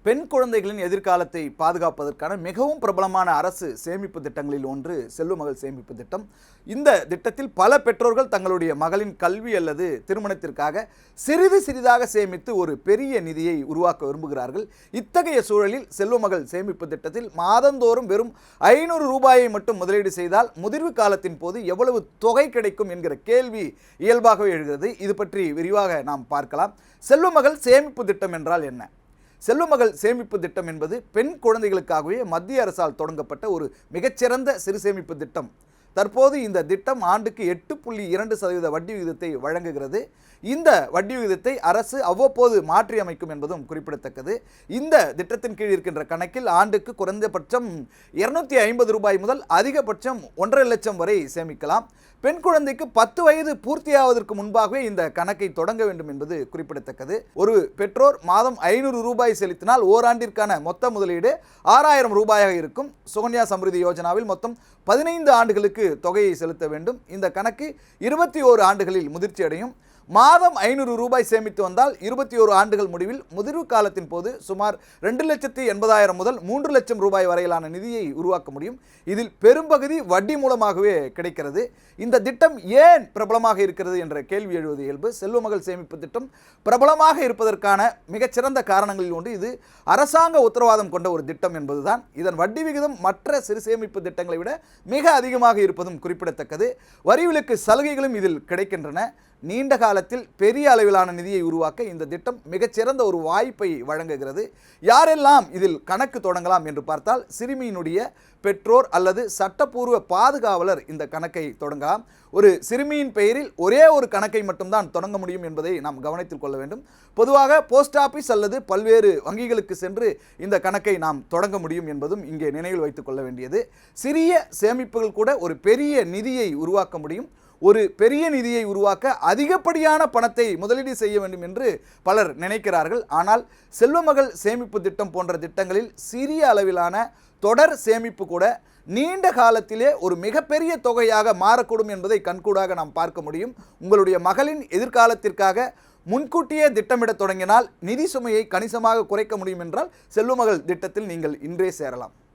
பெண் குழந்தைகளின் எதிர்காலத்தை பாதுகாப்பதற்கான மிகவும் பிரபலமான அரசு சேமிப்பு திட்டங்களில் ஒன்று செல்வமகள் சேமிப்பு திட்டம். இந்த திட்டத்தில் பல பெற்றோர்கள் தங்களுடைய மகளின் கல்வி அல்லது திருமணத்திற்காக சிறிது சிறிதாக சேமித்து ஒரு பெரிய நிதியை உருவாக்க விரும்புகிறார்கள். இத்தகைய சூழலில் செல்வமகள் சேமிப்பு திட்டத்தில் மாதந்தோறும் வெறும் 500 ரூபாயை மட்டும் முதலீடு செய்தால் முதிர்வு காலத்தின் போது எவ்வளவு தொகை கிடைக்கும் என்கிற கேள்வி இயல்பாகவே எழுகிறது. இது பற்றி விரிவாக நாம் பார்க்கலாம். செல்வமகள் சேமிப்பு திட்டம் என்றால் என்ன? செல்வமகள் சேமிப்பு திட்டம் என்பது பெண் குழந்தைகளுக்காகவே மத்திய அரசால் தொடங்கப்பட்ட ஒரு மிகச்சிறந்த சிறு சேமிப்பு திட்டம். தற்போது இந்த திட்டம் ஆண்டுக்கு 8.2% வட்டி விகிதத்தை வழங்குகிறது. இந்த வட்டி விகிதத்தை அரசு அவ்வப்போது மாற்றி அமைக்கும் என்பதும் குறிப்பிடத்தக்கது. இந்த திட்டத்தின் கீழ் இருக்கின்ற கணக்கில் ஆண்டுக்கு குறைந்தபட்சம் 250 ரூபாய் முதல் அதிகபட்சம் 1.5 லட்சம் வரை சேமிக்கலாம். பெண் குழந்தைக்கு 10 வயது பூர்த்தியாவதற்கு முன்பாகவே இந்த கணக்கை தொடங்க வேண்டும் என்பது குறிப்பிடத்தக்கது. ஒரு பெற்றோர் மாதம் 500 ரூபாய் செலுத்தினால் ஓராண்டிற்கான மொத்த முதலீடு 6000 ரூபாயாக இருக்கும். சுகன்யா சம்ருதி யோஜனாவில் மொத்தம் 15 ஆண்டுகளுக்கு தொகையை செலுத்த வேண்டும். இந்த கணக்கு 21 ஆண்டுகளில் முதிர்ச்சி அடையும். மாதம் 500 ரூபாய் சேமித்து வந்தால் 21 ஆண்டுகள் முடிவில் முதிர்வு காலத்தின் போது சுமார் 2,80,000 முதல் 3 லட்சம் ரூபாய் வரையிலான நிதியை உருவாக்க முடியும். இதில் பெரும்பகுதி வட்டி மூலமாகவே கிடைக்கிறது. இந்த திட்டம் ஏன் பிரபலமாக இருக்கிறது என்ற கேள்வி எழுவது இயல்பு. செல்வமகள் சேமிப்பு திட்டம் பிரபலமாக இருப்பதற்கான மிகச்சிறந்த காரணங்களில் ஒன்று இது அரசாங்க உத்தரவாதம் கொண்ட ஒரு திட்டம் என்பதுதான். இதன் வட்டி விகிதம் மற்ற சிறு சேமிப்பு திட்டங்களை விட மிக அதிகமாக இருப்பதும் குறிப்பிடத்தக்கது. வரி விலக்கு சலுகைகளும் இதில் கிடைக்கின்றன. நீண்ட காலத்தில் பெரிய அளவிலான நிதியை உருவாக்க இந்த திட்டம் மிகச்சிறந்த ஒரு வாய்ப்பை வழங்குகிறது. யாரெல்லாம் இதில் கணக்கு தொடங்கலாம் என்று பார்த்தால் சிறுமியினுடைய பெற்றோர் அல்லது சட்டப்பூர்வ பாதுகாவலர் இந்த கணக்கை தொடங்கலாம். ஒரு சிறுமியின் பெயரில் ஒரே ஒரு கணக்கை மட்டும்தான் தொடங்க முடியும் என்பதை நாம் கவனத்தில் கொள்ள வேண்டும். பொதுவாக போஸ்ட் ஆபீஸ் அல்லது பல்வேறு வங்கிகளுக்கு சென்று இந்த கணக்கை நாம் தொடங்க முடியும் என்பதும் இங்கே நினைவில் வைத்துக் கொள்ள வேண்டியது. சிறிய சேமிப்புகள் கூட ஒரு பெரிய நிதியை உருவாக்க முடியும். ஒரு பெரிய நிதியை உருவாக்க அதிகப்படியான பணத்தை முதலீடு செய்ய வேண்டும் என்று பலர் நினைக்கிறார்கள். ஆனால் செல்வமகள் சேமிப்பு திட்டம் போன்ற திட்டங்களில் சிறிய அளவிலான தொடர் சேமிப்பு கூட நீண்ட காலத்திலே ஒரு மிகப்பெரிய தொகையாக மாறக்கூடும் என்பதை கண்கூடாக நாம் பார்க்க முடியும். உங்களுடைய மகளின் எதிர்காலத்திற்காக முன்கூட்டியே திட்டமிட தொடங்கினால் நிதி சுமையை கணிசமாக குறைக்க முடியும் என்றால் செல்வமகள் திட்டத்தில் நீங்கள் இன்றே சேரலாம்.